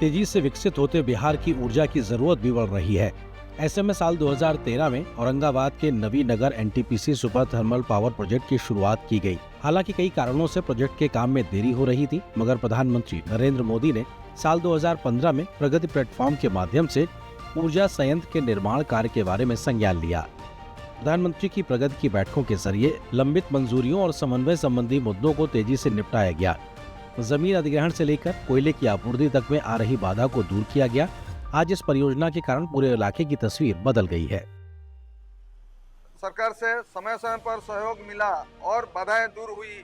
तेजी से विकसित होते बिहार की ऊर्जा की जरूरत भी बढ़ रही है। ऐसे में साल 2013 में औरंगाबाद के Nabinagar NTPC super thermal power project की शुरुआत की गई। हालांकि कई कारणों से प्रोजेक्ट के काम में देरी हो रही थी, मगर प्रधानमंत्री नरेंद्र मोदी ने साल 2015 में प्रगति प्लेटफॉर्म के माध्यम से ऊर्जा संयंत्र के निर्माण कार्य के बारे में संज्ञान लिया। प्रधानमंत्री की प्रगति की बैठकों के जरिए लंबित मंजूरियों और समन्वय संबंधी मुद्दों को तेजी से निपटाया गया। जमीन अधिग्रहण से लेकर कोयले की आपूर्ति तक में आ रही बाधा को दूर किया गया। आज इस परियोजना के कारण पूरे इलाके की तस्वीर बदल गई है। सरकार से समय समय पर सहयोग मिला और बाधाएं दूर हुई।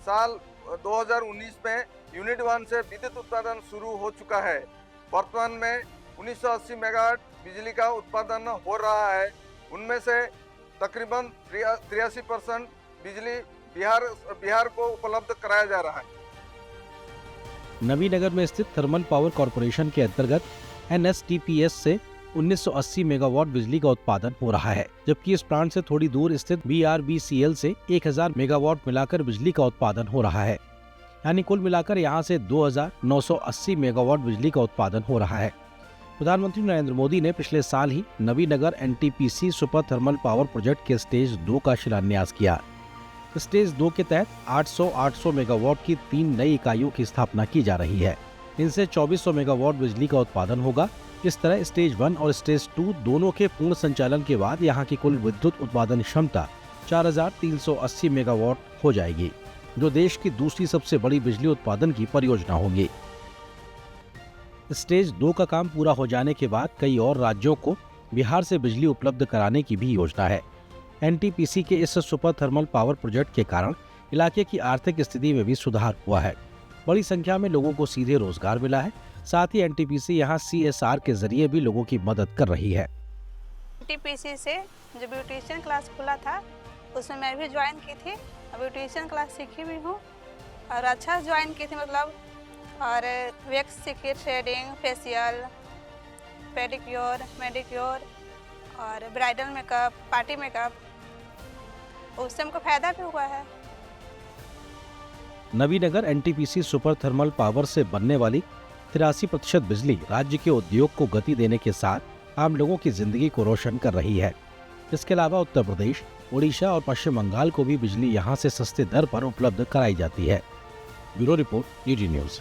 साल 2019 में यूनिट 1 से विद्युत उत्पादन शुरू हो चुका है। वर्तमान में 1980 मेगावाट बिजली का उत्पादन हो रहा है। उनमें से तकरीबन 83% बिजली बिहार को उपलब्ध कराया जा रहा है। नवीनगर में स्थित थर्मल पावर कॉरपोरेशन के अंतर्गत NSTPS से 1980 मेगावाट बिजली का उत्पादन हो रहा है, जबकि इस प्लांट से थोड़ी दूर स्थित BRBCL से 1000 मेगावाट मिलाकर बिजली का उत्पादन हो रहा है। यानी कुल मिलाकर यहां से 2980 मेगावाट बिजली का उत्पादन हो रहा है। प्रधानमंत्री नरेंद्र मोदी ने पिछले साल ही Navinagar NTPC super thermal power project के स्टेज 2 का शिलान्यास किया। स्टेज 2 के तहत 800 मेगावाट की 3 नई इकाइयों की स्थापना की जा रही है। इनसे 2400 मेगावाट बिजली का उत्पादन होगा। इस तरह स्टेज 1 और स्टेज 2 दोनों के पूर्ण संचालन के बाद यहाँ की कुल विद्युत उत्पादन क्षमता 4380 मेगावाट हो जाएगी, जो देश की दूसरी सबसे बड़ी बिजली उत्पादन की परियोजना होगी। स्टेज 2 का काम पूरा हो जाने के बाद कई और राज्यों को बिहार से बिजली उपलब्ध कराने की भी योजना है। एनटीपीसी के इस सुपर थर्मल पावर प्रोजेक्ट के कारण इलाके की आर्थिक स्थिति में भी सुधार हुआ है। बड़ी संख्या में लोगों को सीधे रोजगार मिला है। साथ ही एनटीपीसी यहाँ CSR के जरिए भी लोगों की मदद कर रही है। एनटीपीसी से जो ब्यूटिशियन क्लास खुला था उसमें मैं भी ज्वाइन की थी। ब्यूटिशियन क्लास सीखी भी हूँ और अच्छा ज्वाइन की थी, मतलब और वैक्स सीखी, थ्रेडिंग, फेशियल, पेडिक्योर, मेडिक्योर और ब्राइडल मेकअप, पार्टी मेकअप, उससे हमको फायदा भी हुआ है। Nabinagar NTPC super thermal power से बनने वाली 83% बिजली राज्य के उद्योग को गति देने के साथ आम लोगों की जिंदगी को रोशन कर रही है। इसके अलावा उत्तर प्रदेश, उड़ीसा और पश्चिम बंगाल को भी बिजली यहां से सस्ते दर पर उपलब्ध कराई जाती है। Bureau report, UG news.